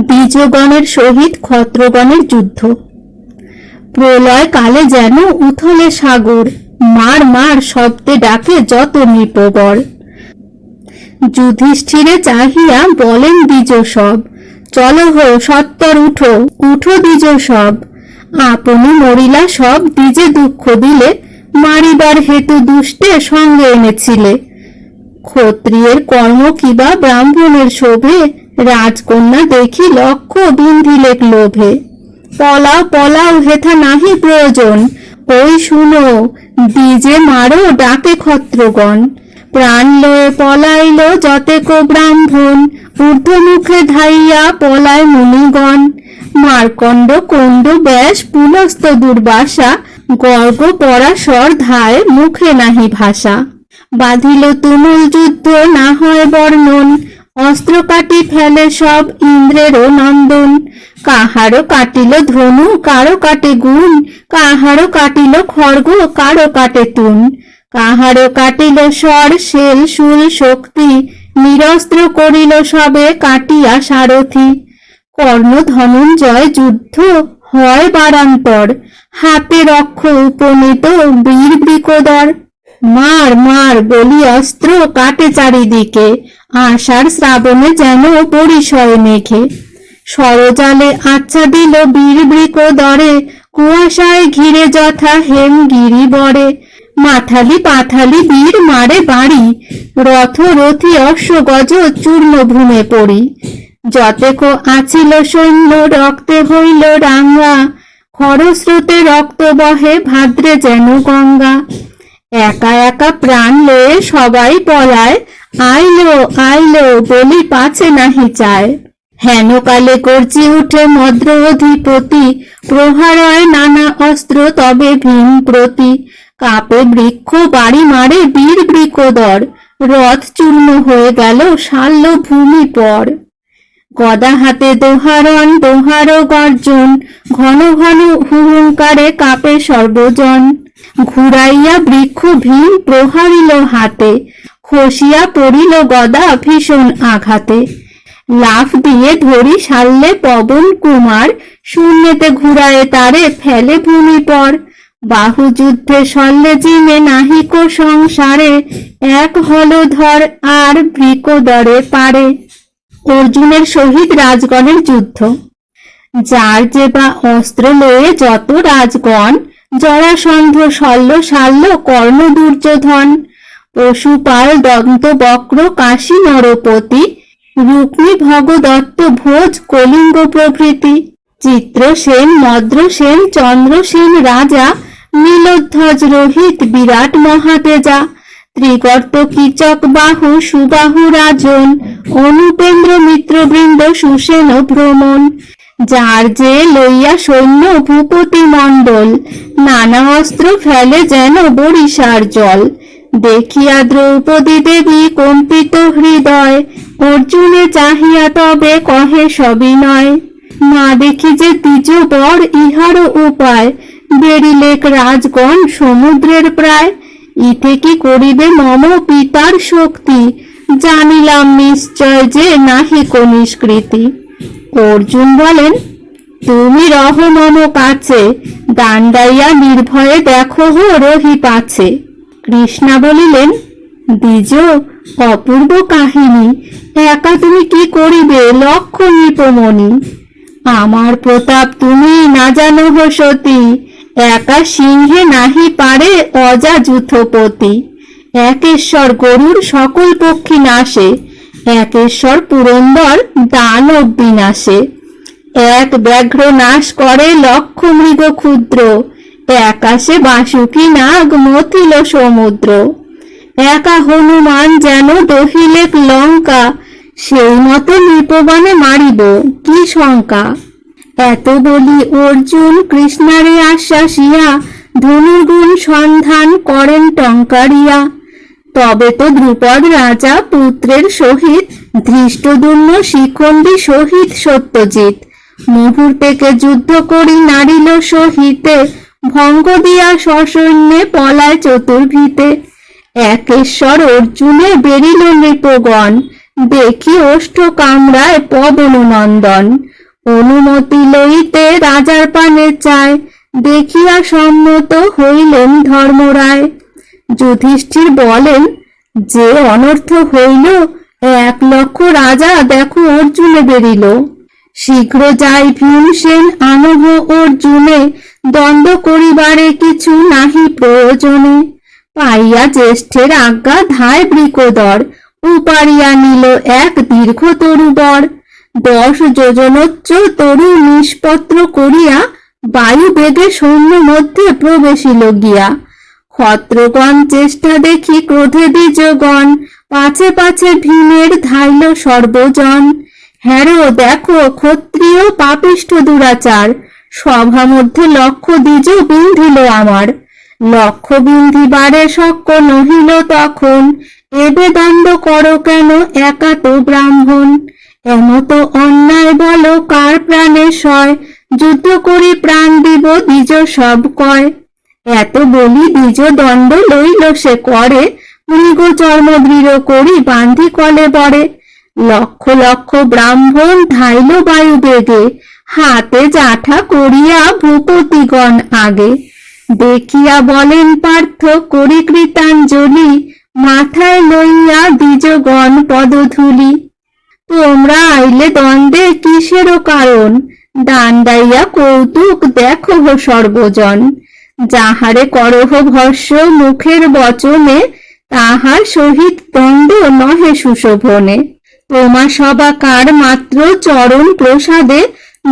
দ্বিজগণের সহিত ক্ষত্রগণের যুদ্ধ। প্রলয় কালে যেন উথলে সাগর, মার মার শব্দে ডাকে যত নৃপবর। যুধিষ্ঠিরে চাহিয়া বলেন দ্বিজ সব, চলো হো সত্তর উঠো, উঠো দ্বিজ সব। আপনি মরিলা সব দ্বিজে দুঃখ দিলে, মারিবার হেতু দুষ্টে সঙ্গে এনেছিলে। ক্ষত্রিয়ের কর্ম কিবা ব্রাহ্মণের শোভে, রাজকন্যা দেখি লক্ষ্য বিন্ধিলে লোভে। পলাও পলাও হেথা নাহি প্রয়োজন, ওই শুনো দ্বিজে মারো ডাকে ক্ষত্রগণ। প্রাণ লয়ে পলাইল যতেক ব্রাহ্মণ, ঊর্ধ্বমুখে ধাইয়া পলায় মুনিগণ। মার্কণ্ড কণ্ড ব্যাস পুলস্ত দুর্বাসা, গর্গ পরাশর ধায় মুখে নাহি ভাষা। বাঁধিল তুমুল যুদ্ধ না হয় বর্ণন, অস্ত্র কাটি ফেলে সব ইন্দ্রেরও নন্দন। কাহারও কাটিল ধনু কারো কাটে গুণ, কাহারও কাটিল খড়গ কারো কাটে তুন। কাহারও কাটিল স্বর শেল শূল শক্তি, নিরস্ত্র করিল সবে কাটিয়া সারথি। কর্ণ ধনঞ্জয় যুদ্ধ হয় বারান্তর, হাতে রক্ষ উপনীত বীর বৃকোদর। মার মার বলি অস্ত্র কাটে চারিদিকে, আষাঢ় শ্রাবণে যেন পরিসয় মেঘে। সরজালে আচ্ছা দিল বীর বৃকোদরে, কুয়াশায় ঘিরে যথা হেমগিরি বরে। মাথালি পাথালি বীর মারে বাড়ি, রথ রথি অশ্বগজ চূর্ণ ভূমে পড়ি। যতেক আছিল সৈন্য রক্তে হইল রাঙ্গা, খরস্রোতে রক্ত বহে ভাদ্রে যেন গঙ্গা। একা একা প্রাণ লয়ে সবাই পলায়, আইলো আইলো বলি পাছে নাহি চায়। হেন কালে গর্জি উঠে মদ্র অধিপতি, প্রহারয় নানা অস্ত্র তবে ভীম প্রতি। কাপে বৃক্ষ বাড়ি মারে বীর বৃকোদর, রথ চূর্ণ হয়ে গেল শাল্য ভূমি পর। গদা হাতে দোহারণ দোহার গর্জন, ঘন ঘন হুহুঙ্কারে কাপে সর্বজন। ঘুরাইয়া বৃক্ষ ভীম প্রহারিল হাতে, খসিয়া পড়িল গদা ভীষণ আঘাতে। লাফ দিয়ে ধরি শাল্যে পবন কুমার, শূন্যেতে ঘুরায়ে তারে ফেলে ভূমি পর। বাহু যুদ্ধে শল্যে জিমে নাহিক সংসারে, এক হলধর আর বৃকোদরে পারে। অর্জুনের সহিত রাজগণের যুদ্ধ। যার যে বা অস্ত্র লয়ে যত রাজগণ, জরাসন্ধ শল্য শাল্য কর্ণ দুর্যোধন। পশুপাল দন্ত বক্র কাশী নরপতি, রুক্মী ভগদত্ত ভোজ কলিঙ্গ প্রভৃতি। চিত্রসেন মদ্রসেন চন্দ্রসেন রাজা, নীলধ্বজ রোহিত বিরাট মহাতেজা। ত্রিগর্ত কীচক বাহু সুবাহু রাজন, অনুপেন্দ্র মিত্রবৃন্দ সুসেন ভ্রমণ। যার যে লইয়া সৈন্য ভূপতি মণ্ডল, নানা অস্ত্র ফেলে যেন বরিশার জল। দেখিয়া দ্রৌপদী দেবী কম্পিত হৃদয়, অর্জুনে চাহিয়া তবে কহে সবিনয়। না দেখি যে দ্বিজ বর ইহারও উপায়, বেরিলেক রাজগণ সমুদ্রের প্রায়। ইতে কি করিবে মম পিতার শক্তি, জানিলাম নিশ্চয় যে নাহিক নিষ্কৃতি। অর্জুন বলেন, তুমি রহ মম কাছে, দাণ্ডাইয়া নির্ভয়ে দেখো হো রহি পাছে। কৃষ্ণা বলিলেন, দ্বিজ অপূর্ব কাহিনী, একা তুমি কি করিবে লক্ষ্য নৃপমণি। আমার প্রতাপ তুমি না জানো হো সতী, একা সিংহে নাহি পারে অজাযূথপতি। একেশ্বর গরুর সকল পক্ষী নাশে, একেশ্বর পুরন্দর দানব বিনাশে। এক ব্যাঘ্র নাশ করে লক্ষ মৃগ ক্ষুদ্র, একাশে বাসুকি নাগ মথিল সমুদ্র। একা হনুমান যেন দহিলেক লঙ্কা, সেই মতো নৃপবানে মারিব কি শঙ্কা। এত বলি অর্জুন কৃষ্ণারে আশ্বাসিয়া, ধনুর্গুণ সন্ধান করেন টঙ্কারিয়া। তবে তো দ্রুপদ রাজা পুত্রের সহিত, ধৃষ্টদ্যুম্ন শিখণ্ডী সহিত সত্যজিৎ। মুহূর্তেকে যুদ্ধ করি নারিল সহিতে, ভঙ্গ দিয়া সসৈন্যে পলায় চতুর্ভীতে। একেশ্বর অর্জুনে বেরিল নৃপগণ, দেখি ওষ্ঠ কামড়ায় পবন নন্দন। অনুমতি লইতে রাজার পানে চায়, দেখিয়া সম্মত হইলেন ধর্মরায়। যুধিষ্ঠির বলেন, যে অনর্থ হইল, 1,00,000 রাজা দেখো অর্জুনে বেরিল। শীঘ্র যাই ভীমসেন আনহ অর্জুনে, দ্বন্দ্ব করিবারে কিছু নাহি প্রয়োজনে। পাইয়া জ্যেষ্ঠের আজ্ঞা ধায় বৃকোদর, উপাড়িয়া নিল এক দীর্ঘ তরুবর। 10 যোজনোচ্চ তরু নিষ্পত্র করিয়া, বায়ু বেগে সৈন্য মধ্যে প্রবেশিল গিয়া। ক্ষত্রগণ চেষ্টা দেখি ক্রোধে দ্বিজগণ, পাছে পাছে ভীমের ধাইল সর্বজন। হ্যারো দেখো ক্ষত্রিয় পাপিষ্ঠ দুরাচার, সভা মধ্যে লক্ষ দ্বিজ বিন্ধিল আমার। লক্ষ বিন্ধিবারে শক্য নহিল তখন, এবে দণ্ড করো কেন একা তো ব্রাহ্মণ। এমত অন্যায় বলো কার প্রাণে সয়, যুদ্ধ করি প্রাণ দিব দ্বিজ সব কয়। এত বলি দ্বিজ দণ্ড লইল সে করে, মৃগ চর্ম দৃঢ় করি বান্ধি কলে বরে। লক্ষ লক্ষ ব্রাহ্মণ ধাইল বায়ু বেগে, হাতে জাঠা করিয়া ভূপতিগণ আগে। দেখিয়া বলেন পার্থ করি কৃতাঞ্জলি, মাথায় লইয়া দ্বিজগণ পদধূলি। তোমরা আইলে দ্বন্দ্বে কিসেরও কারণ, দাণ্ডাইয়া কৌতুক দেখো সর্বজন। যাহারে করহ ভস্য মুখের বচনে, তাহার সহিত দ্বন্দ্ব নহে সুশোভনে। তোমা সবা কার মাত্র চরণ প্রসাদে,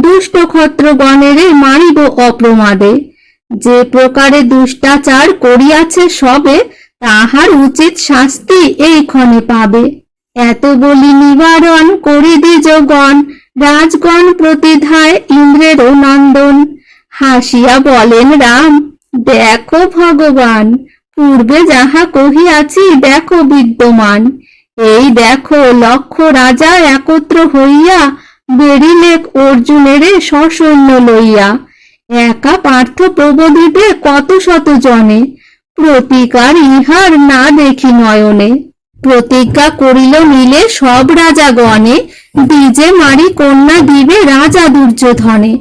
দুষ্ট ক্ষত্রগণেরে মারিব অপ্রমাদে। যে প্রকারে দুষ্টাচার করিয়াছে সবে, তাহার উচিত শাস্তি এইক্ষণে পাবে। এত বলি নিবারণ করি দ্বিজগণ, রাজগণ প্রতিধায় ইন্দ্রেরও নন্দন। হাসিয়া বলেন রাম, দেখো ভগবান, পূর্বে যাহা কহিয়াছি দেখো বিদ্যমান। এই দেখো লক্ষ রাজা একত্র হইয়া, বেরিলে অর্জুনেরে সসৈন্য লইয়া। একা পার্থ প্রবোধিতে কত শত জনে, প্রতিকার ইহার না দেখি নয়নে। প্রতিজ্ঞা করিল মিলে সব রাজাগণে, দ্বিজে মারি কন্যা দিবে রাজা দুর্যোধনে।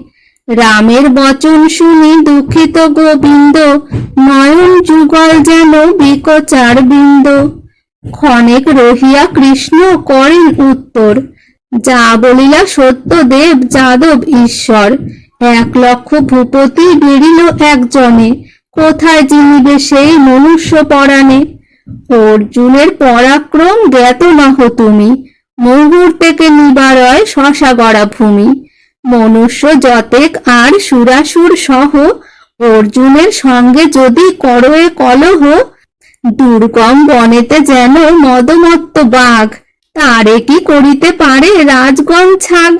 রামের বচন শুনি দুঃখিত গোবিন্দ, নয়ন যুগল যেন বিকচার বিন্দ। ক্ষণেক রহিয়া কৃষ্ণ করেন উত্তর, যা বলিলা সত্যদেব যাদব ঈশ্বর। 1,00,000 ভূপতি বেরিল একজনে, কোথায় জিনিবে সেই মনুষ্য পরাণে। অর্জুনের পরাক্রম জ্ঞাত নহ তুমি, মুহূর্তেকে নিবারয় শশা গড়া ভূমি। মনুষ্য যতেক আর সুরাসুর সহ, অর্জুনের সঙ্গে যদি করয়ে কলহ। দুর্গম বনেতে যেন মদমত্ত বাঘ, তারে কি করিতে পারে রাজগণ ছাগ।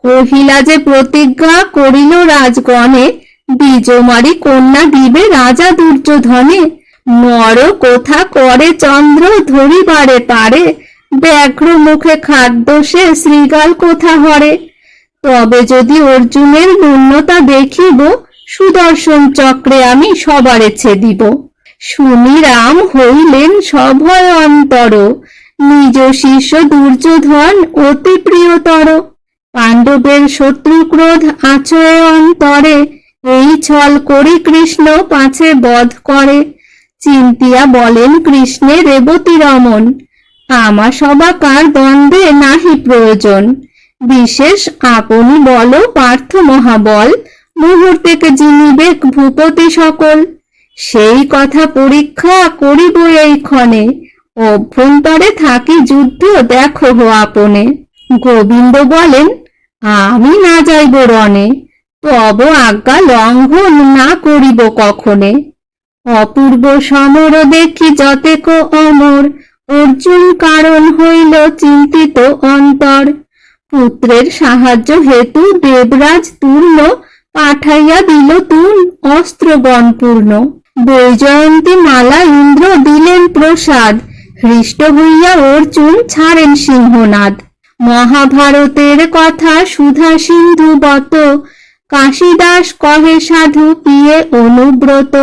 কহিলা যে প্রতিজ্ঞা করিল রাজগণে, দ্বিজমারি কন্যা দিবে রাজা দুর্যোধনে। নর কোথা করে চন্দ্র ধরিবারে পারে, ব্যাঘ্র মুখে খাদ্য সে শৃগাল কোথা হরে। তবে যদি অর্জুনের ন্যূনতা দেখিব, সুদর্শন চক্রে আমি সবারে ছেদিব। শুনি রাম হইলেন সভয় অন্তর, নিজ শিষ্য দুর্যোধন অতি প্রিয়তর। পাণ্ডবের শত্রুক্রোধ আচয়ে অন্তরে, এই ছল করি কৃষ্ণ পাছে বধ করে। চিন্তিয়া বলেন কৃষ্ণে রেবতী রমন, আমা সবা কার দ্বন্দ্বে নাহি প্রয়োজন। বিশেষ আপনি বল পার্থ মহাবল, মুহূর্তেকে জিনিবে ভূপতি সকল। সেই কথা পরীক্ষা করিব এইক্ষণে, অভ্যন্তরে থাকি যুদ্ধ দেখো আপনে। গোবিন্দ বলেন, আমি না যাইব রণে, তব আজ্ঞা লঙ্ঘন না করিব কখনে। অপূর্ব সমর দেখি যতেক অমর, অর্জুন কারণ হইল চিন্তিত অন্তর। পুত্রের সাহায্য হেতু দেবরাজ তুর্য, পাঠাইয়া দিল তুল অস্ত্রগণ পূর্ণ। বৈজয়ন্তী মালা ইন্দ্র দিলেন প্রসাদ, হৃষ্ট হইয়া অর্জুন ছাড়েন সিংহনাদ। মহাভারতের কথা সুধা সিন্ধু বত, কাশীদাস কহে সাধু পিয়ে অনুব্রত।